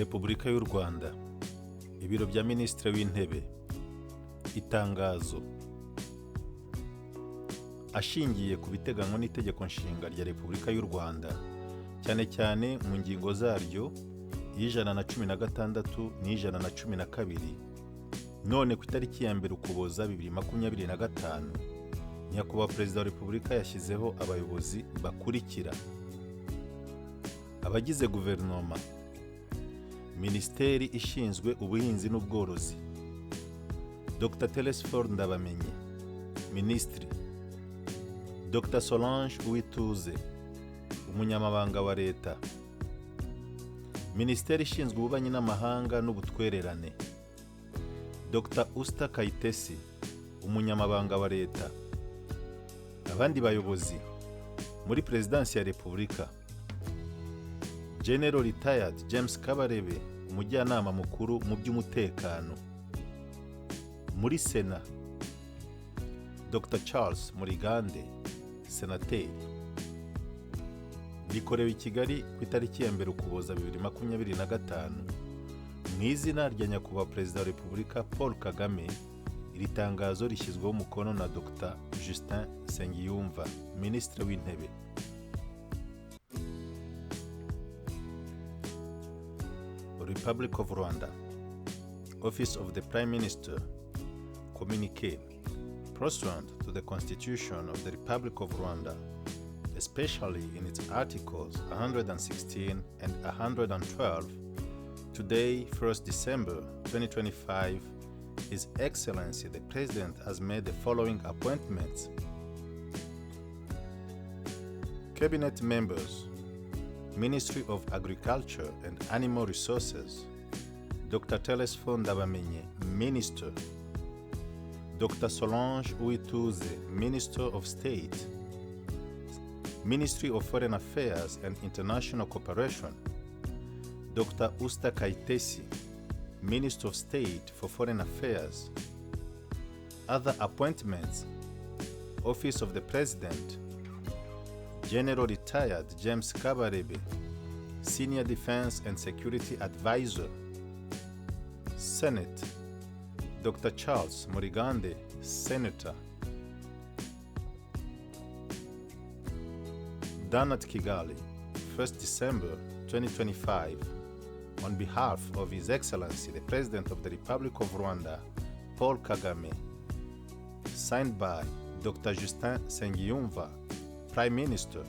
Repubulika y'u Rwanda, Ibiro bya Minisitiri w'Intebe, Itangazo. Ashingiye ku biteganywa n'Itegeko Nshinga rya Repubulika y'u Rwanda, cyane cyane mu ngingo zaryo y'Ijana-na-16 n'Ijana-na-12, none ku itariki ya mbere Ukuboza 2025, Nyakubahwa Perezida wa Repubulika yashyizeho abayobozi bakurikira: abagize Guverinoma, Minisiteri ishinzwe Ubuhinzi n'Ubworozi, Dr. Telesphore Ndabamenye, Minisitiri; Dr. Solange Uwituze, Umunyamabanga wa Leta; Minisiteri ishinzwe Ububanyi n'Amahanga n'Ubutwererane, Dr. Usta Kayitesi, Umunyamabanga wa Leta. Abandi bayobozi muri Perezidansi ya Repubulika: General Retired James Kabarebe, Umujyanama Mukuru mu by'Umutekano. Muri Sena: Dr. Charles Murigande, Senateri. Bikorewe i Kigali ku itariki ya mbere Ukuboza 2025, mu izina rya Nyakubahwa Perezida wa Repubulika Paul Kagame. Iri tangazo rishyizweho umukono na Dr. Justin Nsengiyumva, Minisitiri w'Intebe. Republic of Rwanda, Office of the Prime Minister, Communique. Pursuant to the Constitution of the Republic of Rwanda, especially in its Articles 116 and 112, today, 1st December 2025, His Excellency the President has made the following appointments. Cabinet Members: Ministry of Agriculture and Animal Resources, Dr. Telesphore Ndabamenye, Minister; Dr. Solange Uwituze, Minister of State; Ministry of Foreign Affairs and International Cooperation, Dr. Usta Kayitesi, Minister of State for Foreign Affairs. Other appointments: Office of the President, General Retired James Kabarebe, Senior Defense and Security Advisor. Senate: Dr. Charles Murigande, Senator. Done at Kigali, 1st December 2025, on behalf of His Excellency the President of the Republic of Rwanda, Paul Kagame. Signed by Dr. Justin Nsengiyumva, Prime Minister.